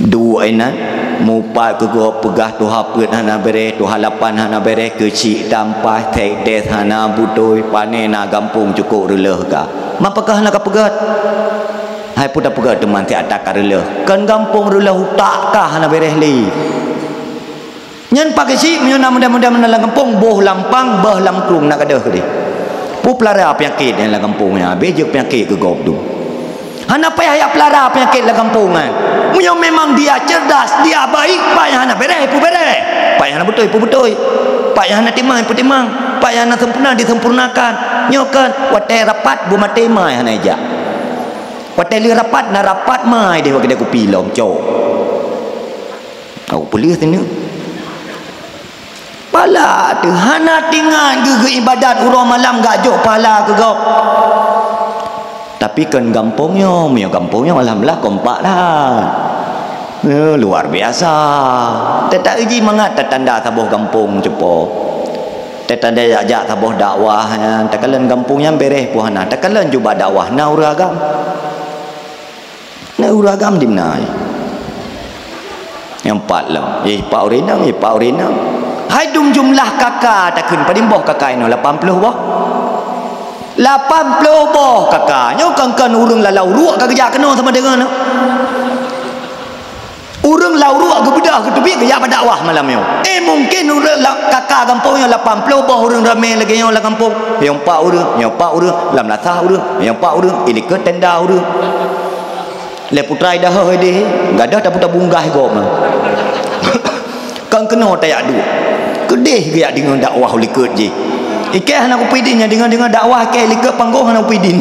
dua enan mupat ke go pegah tu hapet hana bere tu halapan hana bere kecik tampai tek des hana butoi pane na gampung cukup releh ka mapakah nak pegat hai pun dah pegat teman ti atak releh kan gampung releh utak kah hana bere li nyan pakai si menyana mudah-mudah menalang kampung boh lampang bah lamkrung nak ada ke dia pu pelara penyakit yang la kampungnya bejuk penyakit ke gop tu hana payah ya pelara penyakit la kampungan munyo memang dia cerdas dia baik payah hana beres pu beres payah hana betul pu betul payah hana timang pu timang payah hana sempurna disempurnakan nyokan watai rapat bu mate mai hana ja watai li rapat na rapat mai dia kedai kopi long cok kau boleh sini pala tu hana tinggal ke ibadat urang malam gajok pala ke kau tapi kan gampungnya alhamdulillah kompak lah luar biasa tetap uji mangat tanda tabuh kampung cepo tanda ajak tabuh dakwah takalan kampungnya beres puhana takalan cuba dakwah na uragam dimnai yang empat lah pak urinam hai dum jumlah kakak takun padimboh kakak ino 80 boh 80 boh kakak nyo kan urang lalau ruak ka kerja kena sama dengan urang lau ruak ke bedah ke tepi kerja berdakwah malam nyo mungkin urang kakak kampung nyo 80 boh urang ramai lagi nyo la kampung yang 4 urang lam latah urang yang 4 urang ini ke tenda urang le putrai dah he enggak ada putar bunggah go mah kan kena tayak dua kedih dia dengan dakwah likut je ikeh hana kupidin dengan dakwah ke likut panggung hana kupidin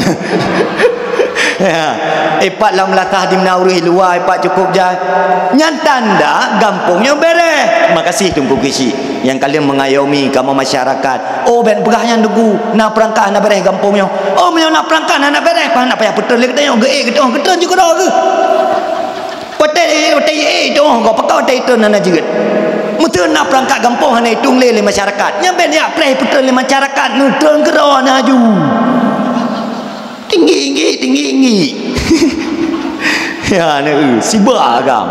pak lam latah di menauri luar pak cukup je nyan tanda gampungnya beres makasih tunggu kisi yang kalian mengayomi kamu masyarakat ben berahnya dugu nak perangkat nak beres gampungnya menyo nak perangkat nak beres pa nak payah betul le ketanya getan juga dah ke Watai tu kau pakau watai tu nana juga. Mungkin nak perangkat kampung hanya hitung le masyarakat. Yang ben ya play betul le masyarakat nutun kerana naju. Tinggi. Ya ni sibuk agam.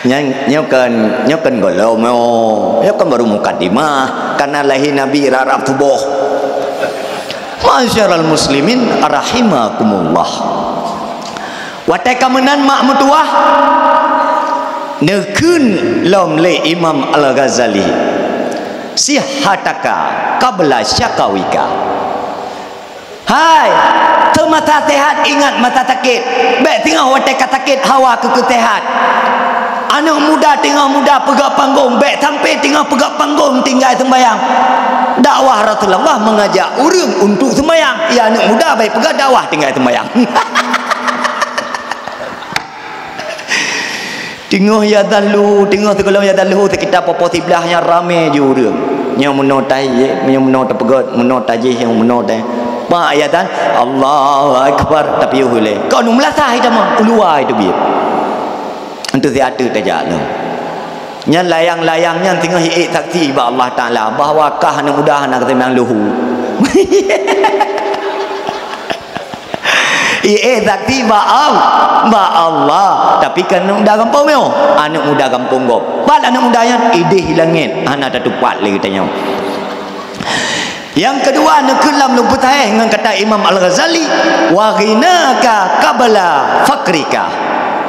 Nyokan golom nyokan baru mukadimah karena lahir Nabi rarab tubuh. Masyarul muslimin rahimakumullah. Watai kamenan mak mutuah nekun lom le Imam Al-Ghazali sihataka qabla syakawika. Hai mata sehat ingat mata sakit baik tengah watai katakit hawa kesehat anak muda tengah muda pegak panggung baik sampai tengah pegak panggung tinggal sembahyang dakwah Rasulullah mengajak orang untuk sembahyang ya anak muda baik pegak dakwah tinggal sembahyang tengah ya dalu tengah sekolah ya dalu sekitar proporsi belahnya ramai je orang yang menotai yang menot pegat menot tajih yang menot pak ayatan Allahu akbar tapi boleh kau nu melasah itu mah keluar itu biar untuk siapa tajak tu nya layang-layangnya tengah hiik saksi ba Allah Taala bahawa kah anak muda anak semang luhu saksi ba Allah tapi kan anak muda kampung yo anak muda kampung go bal anak muda yang ide hilangin anak tertupat lagi tanya. Yang kedua nekulam luputah dengan kata Imam Al-Ghazali wa ghinaka qabla fakrika.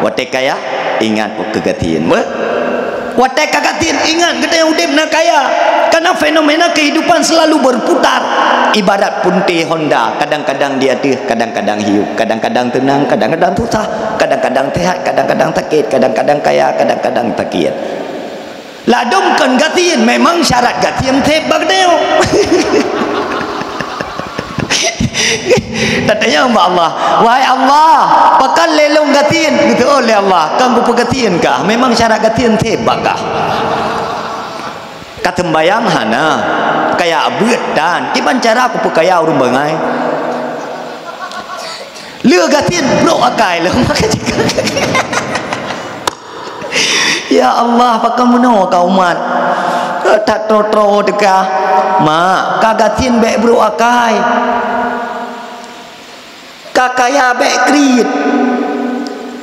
Watai kaya ingat kegatian. Watai kegatian ingat kita yang udip nak kaya. Karena fenomena kehidupan selalu berputar. Ibarat punti Honda, kadang-kadang dia tu, kadang-kadang hiu, kadang-kadang tenang, kadang-kadang susah, kadang-kadang sehat, kadang-kadang sakit, kadang-kadang kaya, kadang-kadang sakit. Ladumkan gatian memang syarat gatian tep bagdeo. Tak tanya mbak Allah, wahai Allah, pakan lelong gatin. Gitu oleh Allah, kamu pegatin kah? Memang syarat gatin tebak kah? Kata bayang hana, kayak betan. Kiban cara aku pekaya urung bangai. Lừa gatin bro akai lah. Ya Allah, pakai mana kau umat? Tak tro dekah. Mak, kagatin bek bro akai. Kakaya bek krit.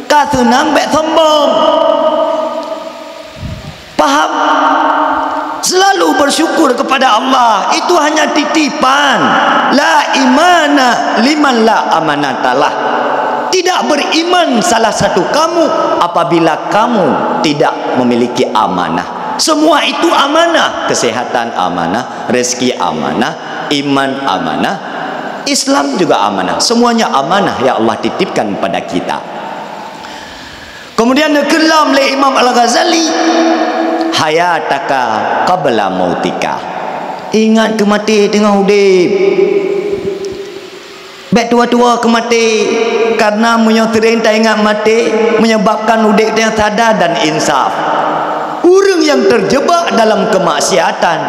Kasenang bek sombong. Paham? Selalu bersyukur kepada Allah. Itu hanya titipan. La imana liman la amanatalah. Tidak beriman salah satu kamu apabila kamu tidak memiliki amanah. Semua itu amanah. Kesehatan amanah, rezeki amanah, iman amanah, Islam juga amanah. Semuanya amanah yang Allah titipkan pada kita. Kemudian kelam oleh Imam Al-Ghazali, hayataka qabla mautika. Ingat kematian tengah hidup. Baik tua-tua ke mati karena menyotering tak ingat mati menyebabkan hidup yang sadar dan insaf. Orang yang terjebak dalam kemaksiatan,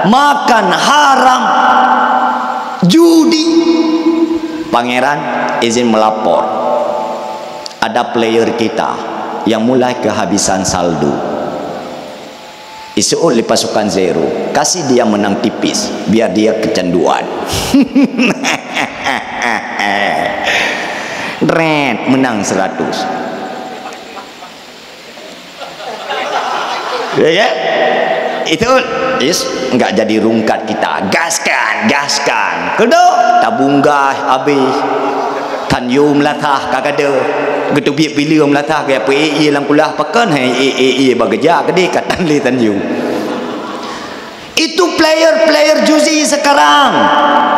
makan haram, judi. Pangeran izin melapor. Ada player kita yang mulai kehabisan saldo. Isu oleh pasukan zero, kasih dia menang tipis biar dia kecanduan. Red menang 100. Ya, itu enggak jadi rungkat kita. Gaskan. Kedua tabunggah habis. Tanyu melatah kagada. Gitu biar pilih melatah ke apa lang kulah pakan hai bagaja gede katan le tanyu. Itu player juzi sekarang.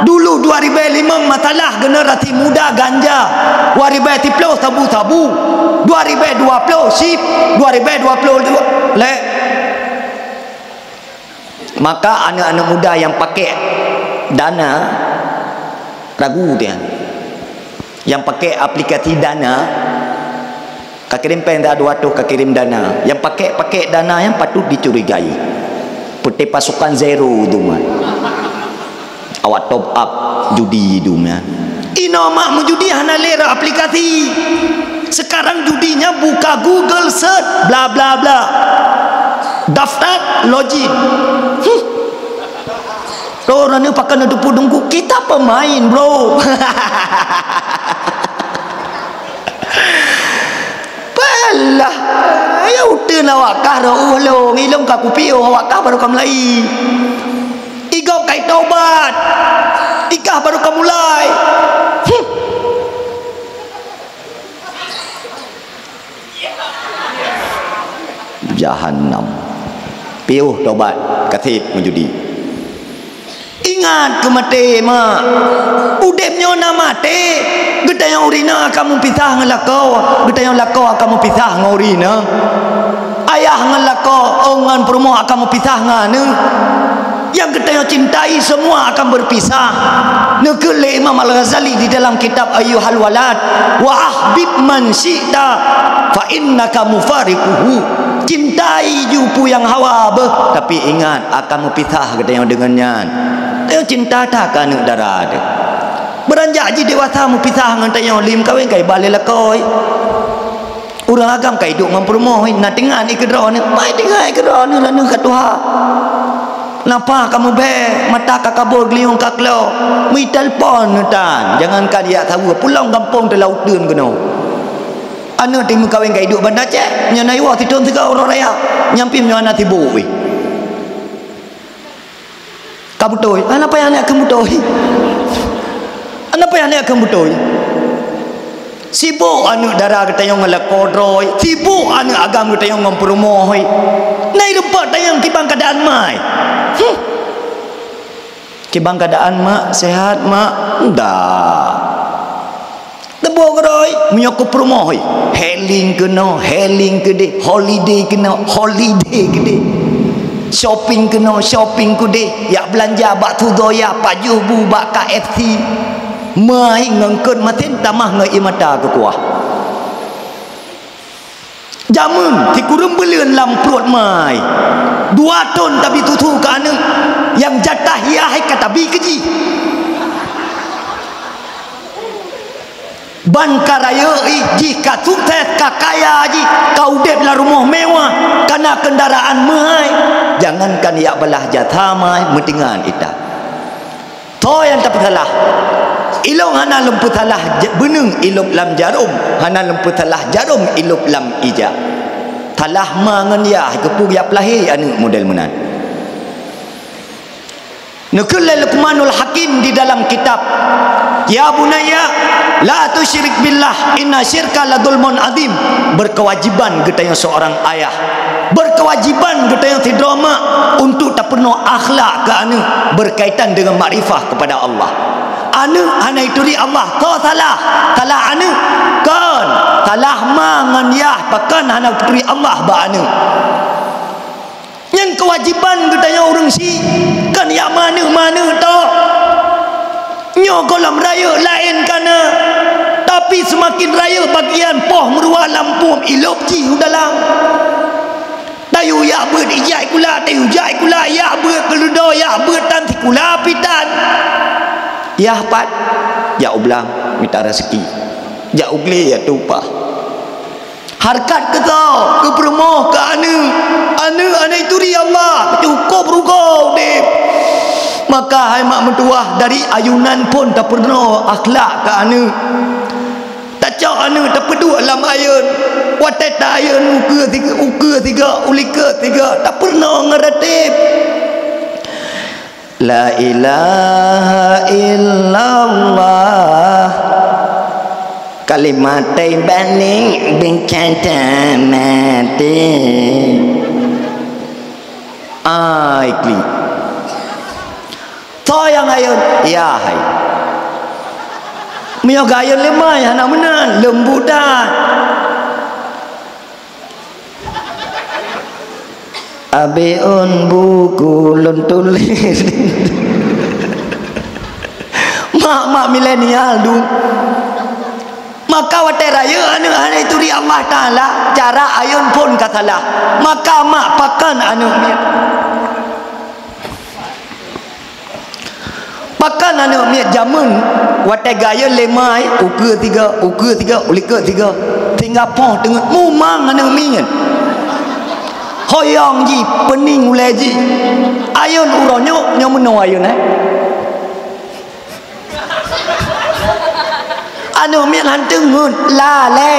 Dulu 2005 masalah generasi muda ganja. 2010 tabu. 2020 sip. 2022 le. Maka anak-anak muda yang pakai Dana ragu dia. Yang pakai aplikasi Dana, kakirim pen dah 200 kakirim Dana. Yang pakai Dana yang patut dicurigai. Putih pasukan zero tu mah. Awak top up judi tu mah. Ino mak menjudi hana lera aplikasi. Sekarang judinya buka Google search bla bla bla. Daftar login. Orang ni pakai nak dengku kita pemain bro. Balah ya udah awak kah lo ngilong ka kupio awak kah baru kamu mulai. Igau kai taubat. Ikah baru kamu mulai. Jahannam. Piuh taubat katib menjudi. Ingat kemati mak. Udepnya nak mati. Gede yang urina kamu pisah dengan lakau. Gede yang lakau kamu pisah dengan urina. Ayah dengan lakau dengan perumah kamu pisah dengan. Yang gede yang cintai semua akan berpisah. Nekele Imam Al-Ghazali di dalam kitab Ayyuhal Walad. Wa ahbib man syi'ta fa innaka mufariquhu. Cintai jupu yang hawa beh, tapi ingat akan berpisah katanya dengannya. Dia cinta tak kan darah dia. Beranjak ji dewasa berpisah dengan tanya lim kawin kai balik lah koi. Orang agam kai duk mempermoh nak tengah ni kedra ni. Mai tengah kedra ni lah ni kat Tuhan. Napa kamu be mata kakabur geliung kaklo. Mi telefon tan. Jangankan dia tahu pulang kampung terlaut dun kena. Anak timu kawin kai duk bandar cek nyanai wa tidon tiga orang raya nyampi nyana tibu we kabutoi apa yang nak kabutoi apa yang nak kabutoi sibuk anu darah kita yang ngelakodroi sibuk anu agam kita yang memperumoi nai rupa tayang kibang keadaan mai kibang keadaan mak sehat mak ndak tebok roi menyokop perumah heling kena heling gede holiday kena holiday gede shopping kena shopping gede ya belanja bak tu doya baju bu bak KFC mai ngengkeun matin tamah ngai mata ke kuah jamun ti kurung beleun lamprut mai 2 ton tapi tutu ka anu yang jatah ya hai kata bi keji ban karaya jika sukses kakaya ji kau dep la rumah mewah kana kendaraan mahal jangankan ya belah jatah mai mentingan ita to yang tak salah ilong hana lemput salah benung ilok lam jarum hana lemput salah jarum ilok lam ija talah mangan ya kepung ya pelahi anu model menan Nukul Luqmanul Hakim di dalam kitab ya bunaya la tusyrik billah inna syirka la dzulmun azim berkewajiban getanya seorang ayah berkewajiban getanya tidrama untuk tak penuh akhlak ke anu berkaitan dengan makrifah kepada Allah anu hana itu di Allah to salah anu kan salah mangan ya pakan hana itu di Allah ba anu yang kewajiban getanya orang si kan ya mana to nyo kolam raya lain kana tapi semakin raya bagian poh meruah lampu ilop ji dalam tayu ya ber ijai kula tayu jai kula ya ber keludo ya ber tan kula pitan ya pat ya ublang minta rezeki ya ugle ya tupa harkat ke tau ke permoh ke anu itu di Allah cukup rugau deh maka hai mak mentuah dari ayunan pun tak pernah akhlak ke anu tak cak anu tak pedu alam ayun watet ayun uka tiga ulika tiga tak pernah ngeratib la ilaha illallah kalimat baning bencana mati ikli to yang ayun ya hai mio gayun lemai hana menan lembutan abeun buku lun tulis mak milenial du maka watai raya anu itu di Allah Ta'ala cara ayun pun katalah maka mak pakan anu pakan anu miat jamun watai gaya lemai uka tiga ulika tiga tinggal poh tengah mumang anu miat hoyong ji pening ulai ji ayun uronyo nyomuno ayun anu miat hantungun lale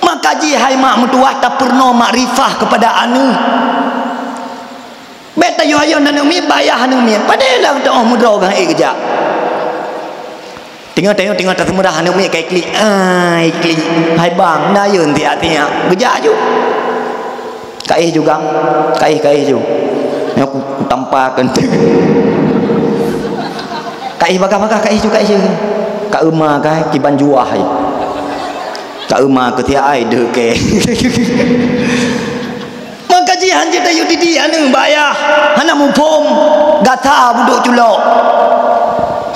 maka ji hai mak mentuah tak pernah makrifah kepada anu beta yo ayo anu mi bayah anu mi padahal untuk mudra gang kejap tengok tak murah anu mi kai klik klik hai bang nayun ti atia gejak ju kai juga kai ju aku tampakan kai bakah kai juga ka euma kai kiban juah hai ka euma ke tia ai de ke maka jihan jita yudidi anu bayah hana mupom gata buduk culok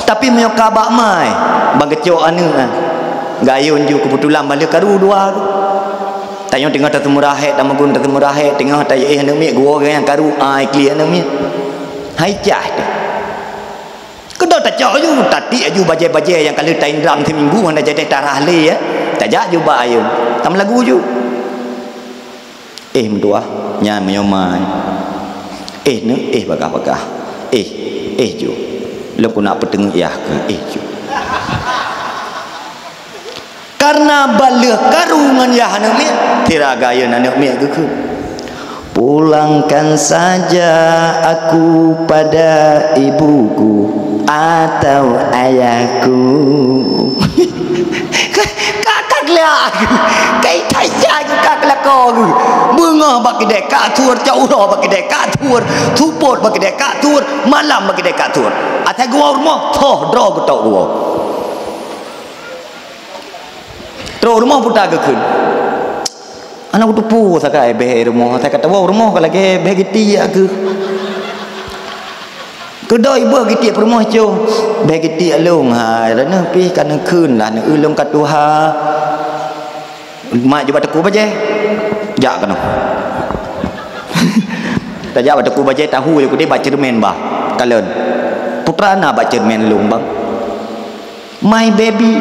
tapi meyoka bak mai bagecok anu gayun ju kebetulan balik karu dua tanya tengah tatemu rahet dan magun tatemu rahet tengah tanya anu mi gua yang karu ikli anu mi hai cah kedua tak cak ju tati aju bajai-bajai yang kalau tain drum seminggu anda jadi tarah le ya tak jak ju ba ayun tam lagu ju mentua nya menyomai nu bakah ju lu nak peteng ya ke ju karena balik karungan ya anak mi tiraga ya anak mi ke pulangkan saja aku pada ibuku atau ayahku kakak lah kai tai sai kakak lah ko bunga bagi deka tur jauh bagi deka tur tupot bagi deka tur malam bagi deka tur atai gua rumah toh dro betok gua dro rumah putar ke kun anak tu pu sakai be rumah tak kata rumah kalau ke begiti aku kedai ibu gitu perumah jo begitu alung hai rana pi kan keun lah ne ulung kat tuha mak je bataku baje jak kanu tak jak bataku baje tahu je ku dia baca cermin bah kalen putra na baca cermin lung bang my baby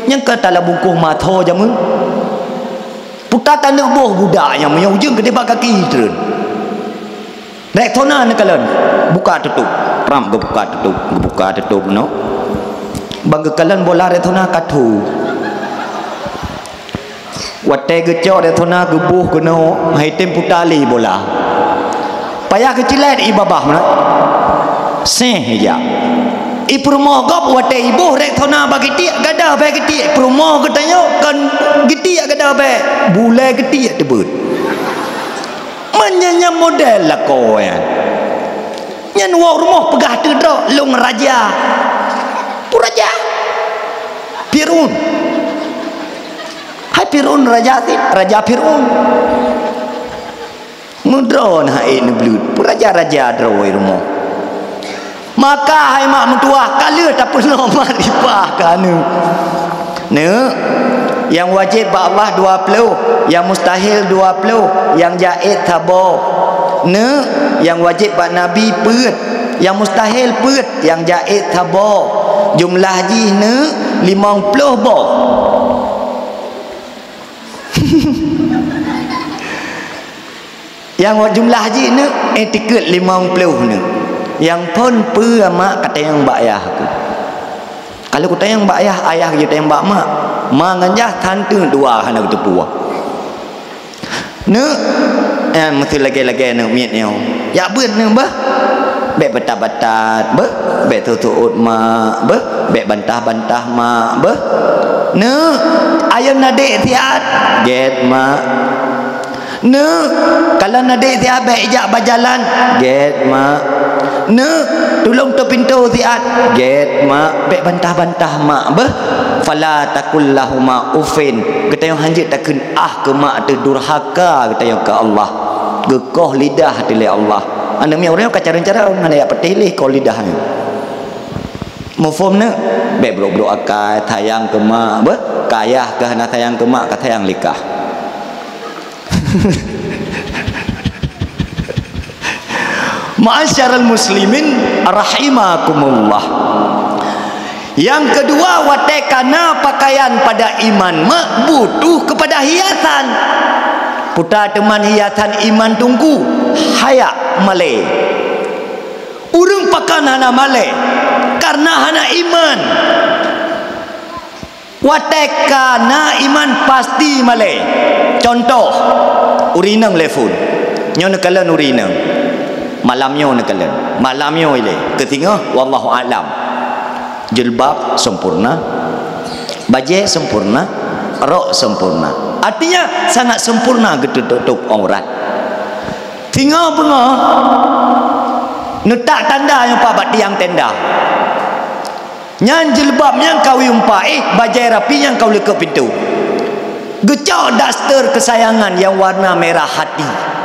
yang kata la bungkuh matho jamu putra tanah boh budak yang menyau jeung ke dia kaki terun dek thona ne kalen buka tutup ram ke buka tutup no bang kalen bola re thona kathu wate ke cho re thona ke buh ke no hai tem putali bola payah kecilat ibabah mana seh ya i promo gop wate ibu rek thona bagi tiak gada be getiak promo katanya kan getiak gada be bule getiak tebut menyanya model lah kau ya nyan wau rumah pegah tedro lung raja puraja Pirun hai Pirun raja ti raja Pirun mudron hai ne blut puraja raja droi rumah maka hai mak mentua kala tak pernah marifah kanu ne yang wajib bak Allah 20 yang mustahil 20 yang jaiz tabo ne yang wajib bak nabi peut yang mustahil peut yang jaiz tabo jumlah haji ne 50 boh yang jumlah haji ne etiket 50 ne yang pun pe mak kata yang bak ayah aku kalau ku tayang bak ayah je tayang bak mak manganjah tante dua hana tu puah ne mesti lagi-lagi ne miet ne ya beun ne bah be batat-batat bah be tutut mak bah be bantah-bantah mak bah ne ayam nadek tiat get mak ne kalau nadek tiat be ijak bajalan get mak ne tolong tu pintu tiat get mak be bantah-bantah mak bah fala takullahuma ufin kita yang hanjit takun ke mak tu durhaka kita yang ke Allah gekoh lidah hati Allah anda mi orang ka cara-cara ngana ya petilih ko lidah ni mufum ne be bro-bro akai tayang ke mak bah kayah ke hana tayang ke mak ka tayang likah Ma'asyiral muslimin rahimakumullah. Yang kedua, watekana pakaian pada iman mak butuh kepada hiasan. Putar teman hiasan iman tunggu hayak male. Urang pakan hana male karena hana iman. Watekana iman pasti male. Contoh urinang lefun. Nyon kala urinang. Malamnya nekalan. Malamnya ile. Ketiga wallahu alam. Jilbab sempurna, baju sempurna, rok sempurna. Artinya sangat sempurna tutup aurat. Tinggal bengah netak tanda yang pak tiang tenda. Nyan jilbab yang kau yumpai, baju rapi yang kau leka pintu. Gecok daster kesayangan yang warna merah hati.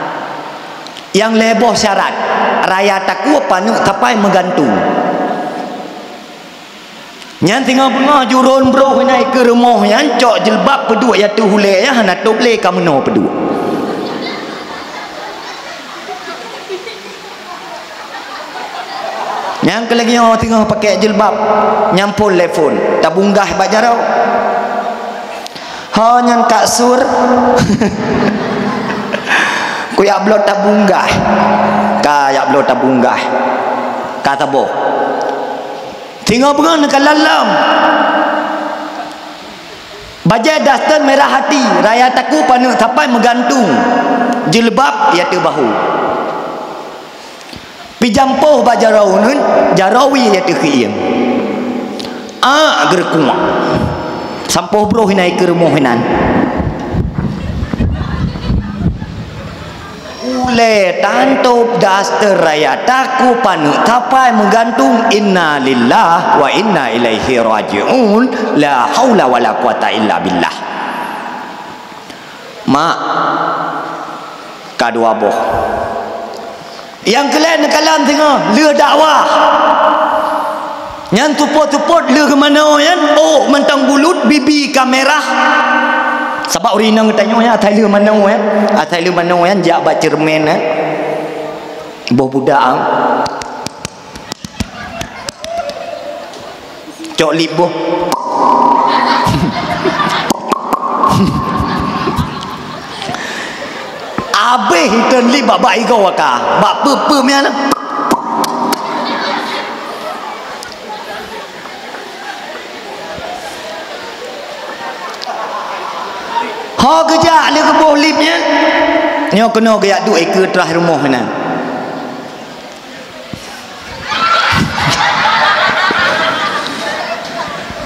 Yang leboh syarat raya takwa panu tapai menggantung. Nyan tinggal bengah jurun bro naik ke rumah yang cok jilbab peduk ya tu hule ya hana toble kamu no peduk. Yang kelagi orang tengah pakai jilbab nyampul telefon tabunggah bajarau. Ha nyan kak sur. Ku ya blot tabunggah. Ka ya blot tabunggah. Kata boh. Tinggal pengang dekat lalam. Bajai daster merah hati. Raya taku panu tapai menggantung. Jilbab ya tu bahu. Pijampoh bajarau nun jarawi ya tu khiyam. Gerkuma. Sampoh bro hinai ke rumah hinan. Ule tantop daster raya taku panu tapai menggantung inna lillah wa inna ilaihi raji'un la haula wala quwata illa billah. Mak kadua boh yang kalian kalam tengah leh dakwah Yang tuput-tuput le ke mana yan? Oh, mentang bulut bibi kamera. Sebab orang nak tanya ya, atai le mana yan? Atai le mana yan? Jak bak cermin boh budak cok lip boh. Abeh hitan lip bak baik kau waka. Bak pe mian. Ha kerja le ke boh lipnya. Nyo kena ke tu ekor terakhir rumah mana.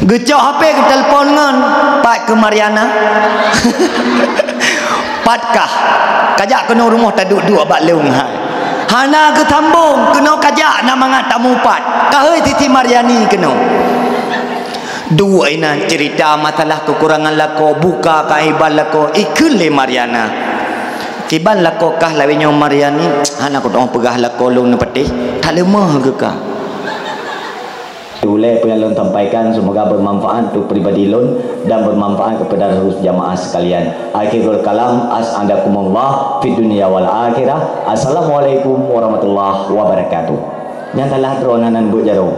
Gecok HP ke telefon ngan Pak ke Mariana. Patkah kajak kena rumah tak duduk abak leung hai. Hana ke tambung kena kajak nak mangat tamu pat. Kahai Titi Mariani kena. Dua ina cerita masalah kekurangan lako buka kaiban lako ikun le Mariana. Tiban lako kah lawinyo Mariani hana ko dong pegah lako lung ne petih. Tak lemah ke kah? Boleh apa yang Lon sampaikan semoga bermanfaat untuk pribadi Lon dan bermanfaat kepada seluruh jamaah sekalian. Akhirul kalam as'adakumullah fid dunya wal akhirah. Assalamualaikum warahmatullahi wabarakatuh. Yang telah teronanan Bu Jaro.